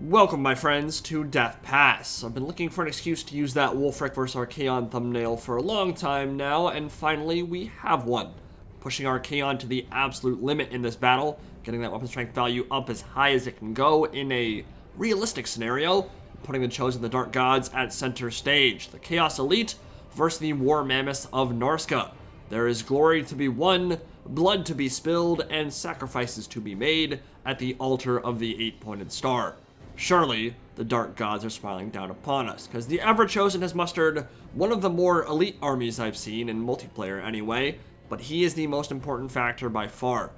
Welcome, my friends, to Death Pass. I've been looking for an excuse to use that Wulfrik vs. Archaon thumbnail for a long time now, and finally we have one. Pushing Archaon to the absolute limit in this battle, getting that weapon strength value up as high as it can go in a realistic scenario, putting the Chosen the Dark Gods at center stage. The Chaos Elite versus the War Mammoths of Norsca. There is glory to be won, blood to be spilled, and sacrifices to be made at the altar of the eight-pointed star. Surely, the Dark Gods are smiling down upon us, because the Everchosen has mustered one of the more elite armies I've seen, in multiplayer anyway, but he is the most important factor by far.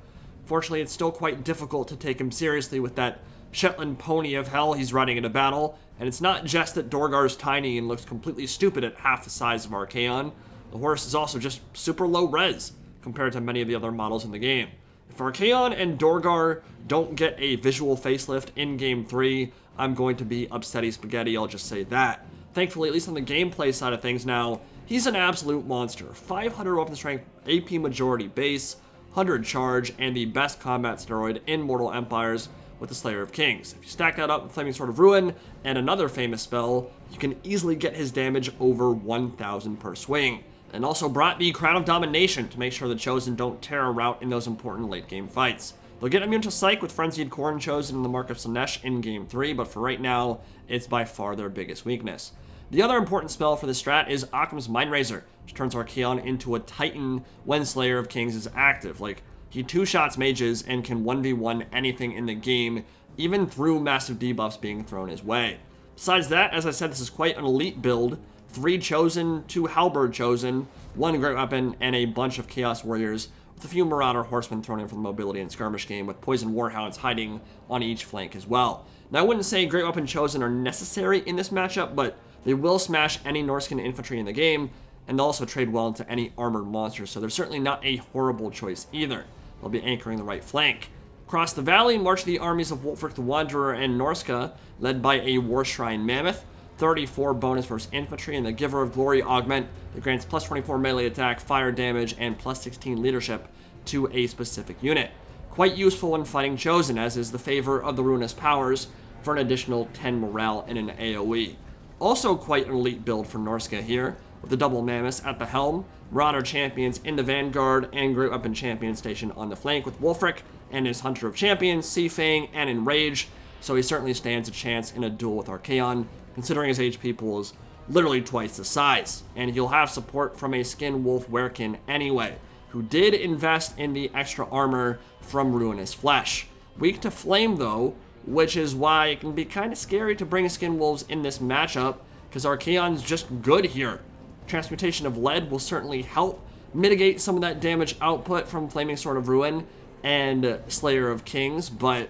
Fortunately, it's still quite difficult to take him seriously with that Shetland pony of hell he's riding into battle, and it's not just that Dorgar's tiny and looks completely stupid at half the size of Archaon. The horse is also just super low res compared to many of the other models in the game. If Archaon and Dorgar don't get a visual facelift in Game 3, I'm going to be upsetty spaghetti, I'll just say that. Thankfully, at least on the gameplay side of things now, he's an absolute monster. 500 weapon strength, AP majority base, 100 charge, and the best combat steroid in Mortal Empires with the Slayer of Kings. If you stack that up with Flaming Sword of Rhuin and another famous spell, you can easily get his damage over 1,000 per swing. And also brought the Crown of Domination to make sure the Chosen don't tear a rout in those important late-game fights. They'll get immune to Psych with Frenzied Corn Chosen and the Mark of Slaanesh in Game 3, but for right now, it's by far their biggest weakness. The other important spell for this strat is Okkam's Mindrazor, which turns Archaon into a Titan when Slayer of Kings is active. Like, he two-shots mages and can 1v1 anything in the game, even through massive debuffs being thrown his way. Besides that, as I said, this is quite an elite build. 3 Chosen, 2 Halberd Chosen, 1 Great Weapon, and a bunch of Chaos Warriors, with a few Marauder Horsemen thrown in for the mobility and skirmish game, with Poison Warhounds hiding on each flank as well. Now, I wouldn't say Great Weapon Chosen are necessary in this matchup, but they will smash any Norscan infantry in the game, and they'll also trade well into any armored monsters, so they're certainly not a horrible choice either. They'll be anchoring the right flank. Across the valley march the armies of Wulfrik the Wanderer and Norsca, led by a Warshrine Mammoth, 34 bonus versus infantry, and the Giver of Glory augment that grants plus 24 melee attack, fire damage, and plus 16 leadership to a specific unit. Quite useful when fighting Chosen, as is the favor of the Ruinous Powers for an additional 10 morale and an AoE. Also quite an elite build for Norsca here, with the double Mammoths at the helm, Marauder champions in the vanguard, and Great Weapon champion station on the flank with Wulfrik and his Hunter of Champions, Seafang, and Enrage, so he certainly stands a chance in a duel with Archaon, considering his HP pool is literally twice the size, and he'll have support from a Skin Wolf Werekin anyway, who did invest in the extra armor from Ruinous Flesh. Weak to Flame though, which is why it can be kind of scary to bring Skin Wolves in this matchup, because Archaon's just good here. Transmutation of Lead will certainly help mitigate some of that damage output from Flaming Sword of Rhuin and Slayer of Kings, but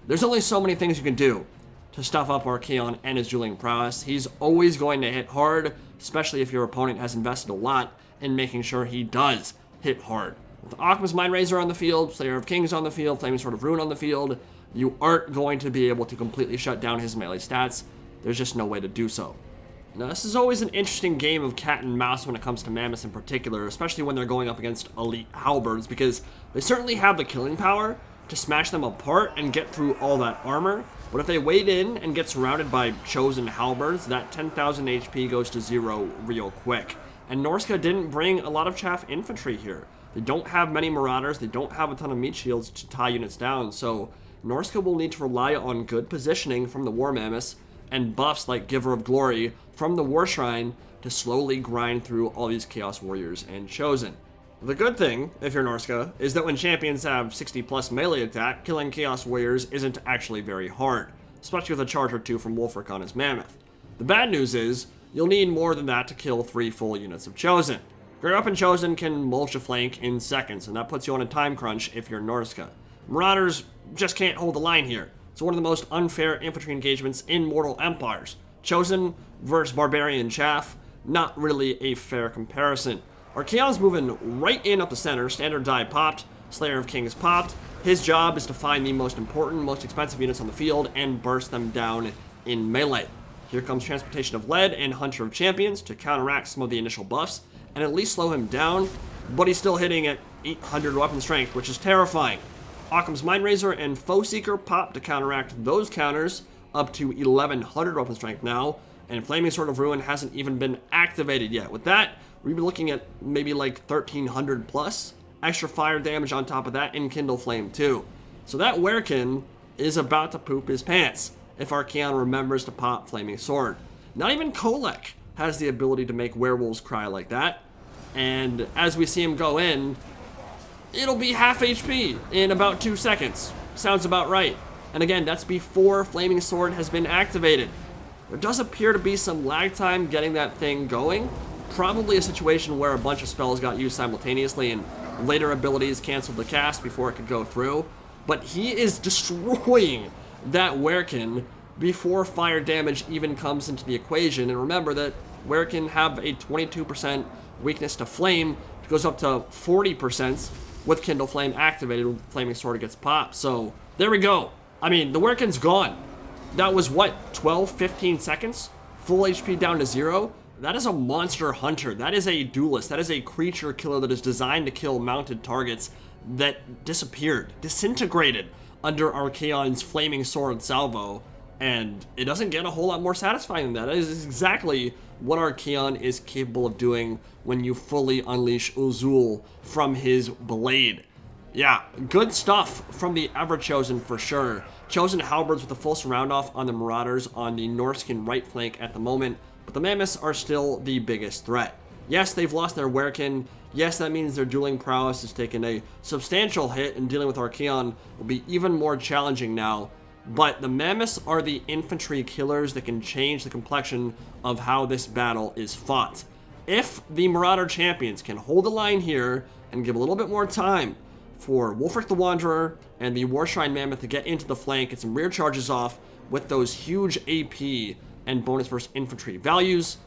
there's only so many things you can do to stuff up Archaon and his dueling prowess. He's always going to hit hard, especially if your opponent has invested a lot in making sure he does hit hard. With Okkam's Mindrazor on the field, Slayer of Kings on the field, Flaming Sword of Rhuin on the field, you aren't going to be able to completely shut down his melee stats. There's just no way to do so. Now, this is always an interesting game of cat and mouse when it comes to Mammoths in particular, especially when they're going up against elite Halberds, because they certainly have the killing power to smash them apart and get through all that armor, but if they wade in and get surrounded by Chosen Halberds, that 10,000 HP goes to 0 real quick. And Norsca didn't bring a lot of chaff infantry here. They don't have many Marauders, they don't have a ton of meat shields to tie units down, so Norsca will need to rely on good positioning from the War Mammoths and buffs like Giver of Glory from the Warshrine to slowly grind through all these Chaos Warriors and Chosen. The good thing, if you're Norsca, is that when champions have 60 plus melee attack, killing Chaos Warriors isn't actually very hard, especially with a charge or 2 from Wulfrik on his Mammoth. The bad news is, you'll need more than that to kill 3 full units of Chosen. Great Weapon Chosen can mulch a flank in seconds, and that puts you on a time crunch if you're Norsca. Marauders just can't hold the line here. It's one of the most unfair infantry engagements in Mortal Empires. Chosen versus Barbarian Chaff, not really a fair comparison. Archaon's moving right in up the center, standard die popped, Slayer of Kings popped. His job is to find the most important, most expensive units on the field and burst them down in melee. Here comes Transportation of Lead and Hunter of Champions to counteract some of the initial buffs and at least slow him down, but he's still hitting at 800 weapon strength, which is terrifying. Okkam's Mindrazor and Foe Seeker pop to counteract those counters, up to 1100 weapon strength now, and Flaming Sword of Rhuin hasn't even been activated yet. With that, we'd be looking at maybe like 1300 plus. Extra fire damage on top of that, and Kindle Flame too. So that Werekin is about to poop his pants if Archaon remembers to pop Flaming Sword. Not even Kolek has the ability to make werewolves cry like that. And as we see him go in, it'll be half HP in about 2 seconds. Sounds about right. And again, that's before Flaming Sword has been activated. There does appear to be some lag time getting that thing going. Probably a situation where a bunch of spells got used simultaneously and later abilities canceled the cast before it could go through. But he is destroying that Werekin before fire damage even comes into the equation. And remember that Werekin have a 22% weakness to flame. It goes up to 40% with Kindle Flame activated when Flaming Sword gets popped. So there we go. I mean, the Werekin's gone. That was what, 12, 15 seconds? Full HP down to 0? That is a monster hunter. That is a duelist. That is a creature killer that is designed to kill mounted targets that disappeared, disintegrated under Archaon's Flaming Sword salvo. And it doesn't get a whole lot more satisfying than that. That is exactly what Archaon is capable of doing when you fully unleash Uzul from his blade. Yeah, good stuff from the Everchosen for sure. Chosen halberds with a full surround off on the Marauders on the Norscan right flank at the moment, but the Mammoths are still the biggest threat. Yes, they've lost their Werekin. Yes, that means their dueling prowess has taken a substantial hit, and dealing with Archaon will be even more challenging now. But the Mammoths are the infantry killers that can change the complexion of how this battle is fought. If the Marauder champions can hold the line here and give a little bit more time for Wulfrik the Wanderer and the Warshrine Mammoth to get into the flank, get some rear charges off with those huge AP and bonus versus infantry values,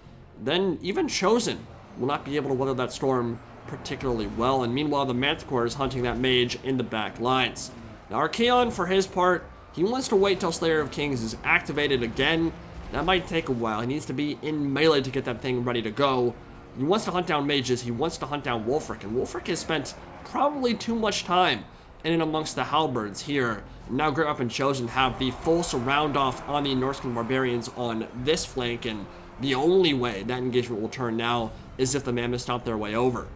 then even Chosen will not be able to weather that storm particularly well. And meanwhile, the Manticore is hunting that mage in the back lines. Now Archaon, for his part, he wants to wait till Slayer of Kings is activated again. That might take a while. He needs to be in melee to get that thing ready to go. He wants to hunt down mages. He wants to hunt down Wulfrik. And Wulfrik has spent probably too much time in and amongst the halberds here. Now Great Weapon Chosen have the full surround off on the Norscan Barbarians on this flank. And the only way that engagement will turn now is if the Mammoths stomp their way over.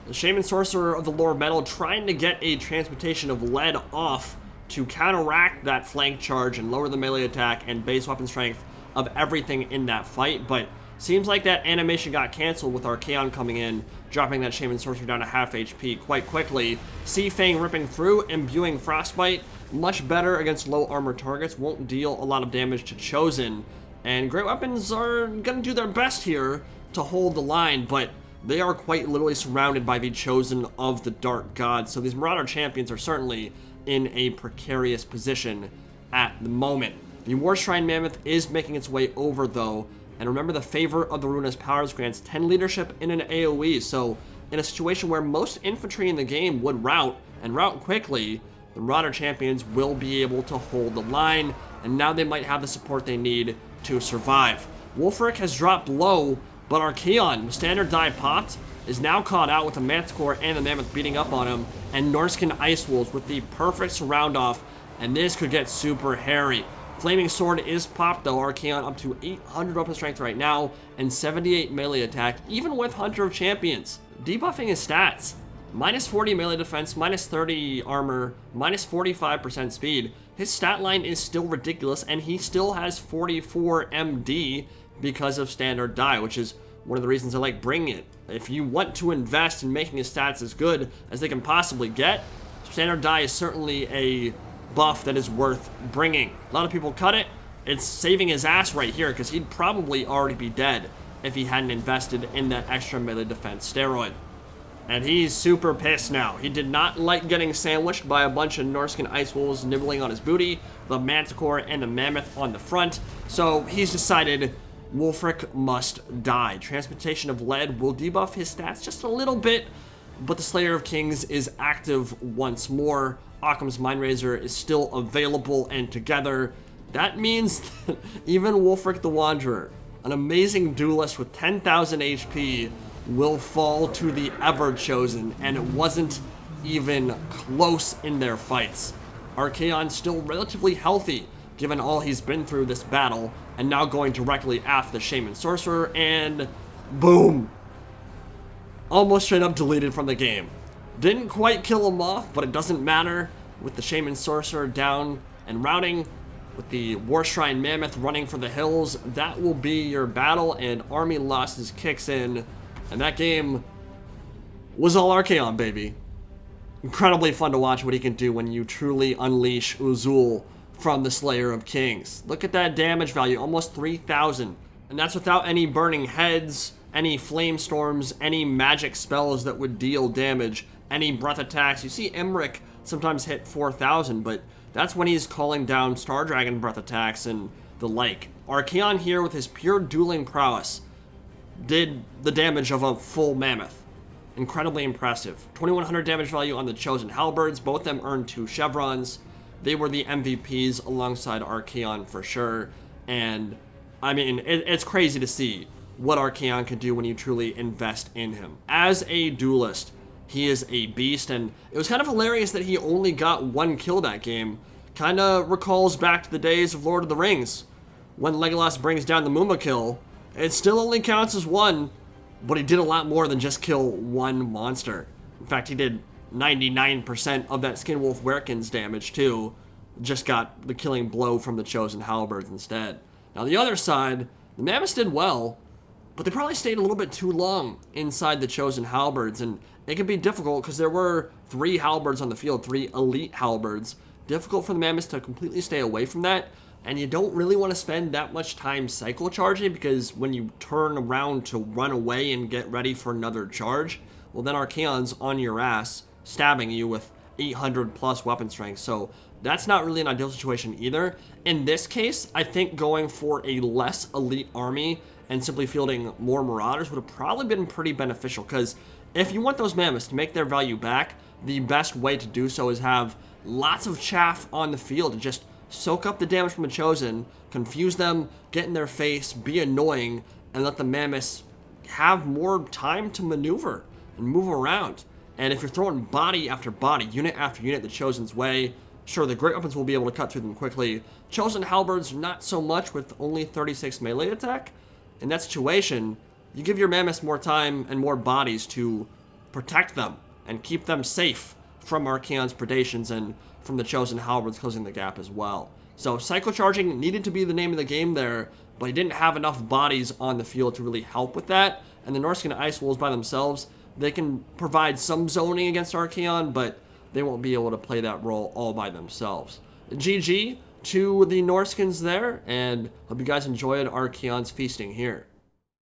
The Shaman Sorcerer of the Lore Metal trying to get a transmutation of lead off to counteract that flank charge and lower the melee attack and base weapon strength of everything in that fight, but seems like that animation got canceled with Archaon coming in, dropping that Shaman Sorcerer down to half HP quite quickly. Sea Fang ripping through, imbuing Frostbite, much better against low armor targets, won't deal a lot of damage to Chosen, and Great Weapons are gonna do their best here to hold the line, but they are quite literally surrounded by the Chosen of the Dark Gods, so these Marauder champions are certainly in a precarious position at the moment. The Warshrine Mammoth is making its way over though, and remember the favor of the Ruinous Powers grants 10 leadership in an AoE, so in a situation where most infantry in the game would rout, and rout quickly, the Marauder champions will be able to hold the line, and now they might have the support they need to survive. Wulfrik has dropped low, but Archaon, with standard die popped, is now caught out with the Manticore and the Mammoth beating up on him, and Norscan Ice Wolves with the perfect surround off, and this could get super hairy. Flaming Sword is popped though, Archaon up to 800 weapon strength right now, and 78 melee attack, even with Hunter of Champions. Debuffing his stats. Minus 40 melee defense, minus 30 armor, minus 45% speed. His stat line is still ridiculous, and he still has 44 MD because of standard die, which is one of the reasons I like bringing it. If you want to invest in making his stats as good as they can possibly get, standard die is certainly a buff that is worth bringing. A lot of people cut it. It's saving his ass right here because he'd probably already be dead if he hadn't invested in that extra melee defense steroid. And he's super pissed now. He did not like getting sandwiched by a bunch of Norscan Ice Wolves nibbling on his booty, the Manticore and the Mammoth on the front, so he's decided Wulfrik must die. Transmutation of lead will debuff his stats just a little bit, but the Slayer of Kings is active once more. Okkam's Mindrazor is still available, and together, that means that even Wulfrik the Wanderer, an amazing duelist with 10,000 HP, will fall to the Everchosen, and it wasn't even close in their fights. Archaon still relatively healthy, given all he's been through this battle, and now going directly after the Shaman Sorcerer, and boom! Almost straight up deleted from the game. Didn't quite kill him off, but it doesn't matter. With the Shaman Sorcerer down and routing, with the War Shrine Mammoth running for the hills, that will be your battle, and Army Losses kicks in, and that game was all Archaon, baby. Incredibly fun to watch what he can do when you truly unleash Uzul from the Slayer of Kings. Look at that damage value, almost 3,000. And that's without any burning heads, any flame storms, any magic spells that would deal damage, any breath attacks. You see Emmerich sometimes hit 4,000, but that's when he's calling down Star Dragon breath attacks and the like. Archaon here with his pure dueling prowess did the damage of a full mammoth. Incredibly impressive. 2,100 damage value on the Chosen Halberds. Both them earned 2 chevrons. They were the MVPs alongside Archaon for sure. And, I mean, it's crazy to see what Archaon can do when you truly invest in him. As a duelist, he is a beast, and it was kind of hilarious that he only got 1 kill that game. Kind of recalls back to the days of Lord of the Rings. When Legolas brings down the Mooma kill, it still only counts as 1, but he did a lot more than just kill 1 monster. In fact, he did 99% of that Skinwolf Werkin's damage too. Just got the killing blow from the Chosen Halberds instead. Now the other side, the Mammoths did well, but they probably stayed a little bit too long inside the Chosen Halberds, and it can be difficult because there were 3 Halberds on the field, 3 elite Halberds. Difficult for the Mammoths to completely stay away from that. And you don't really want to spend that much time cycle charging, because when you turn around to run away and get ready for another charge, well then Archaon's on your ass, stabbing you with 800 plus weapon strength. So that's not really an ideal situation either. In this case, I think going for a less elite army and simply fielding more Marauders would have probably been pretty beneficial, because if you want those Mammoths to make their value back, the best way to do so is have lots of chaff on the field and just soak up the damage from the Chosen, confuse them, get in their face, be annoying, and let the Mammoths have more time to maneuver and move around. And if you're throwing body after body, unit after unit the Chosen's way, sure, the Great Weapons will be able to cut through them quickly. Chosen Halberds, not so much, with only 36 melee attack. In that situation, you give your Mammoths more time and more bodies to protect them and keep them safe from Archaon's predations and from the Chosen Halberds closing the gap as well. So cycle charging needed to be the name of the game there, but he didn't have enough bodies on the field to really help with that. And the Norscan Ice Wolves by themselves, they can provide some zoning against Archaon, but they won't be able to play that role all by themselves. GG to the Norscans there, and hope you guys enjoyed Archaon's feasting here.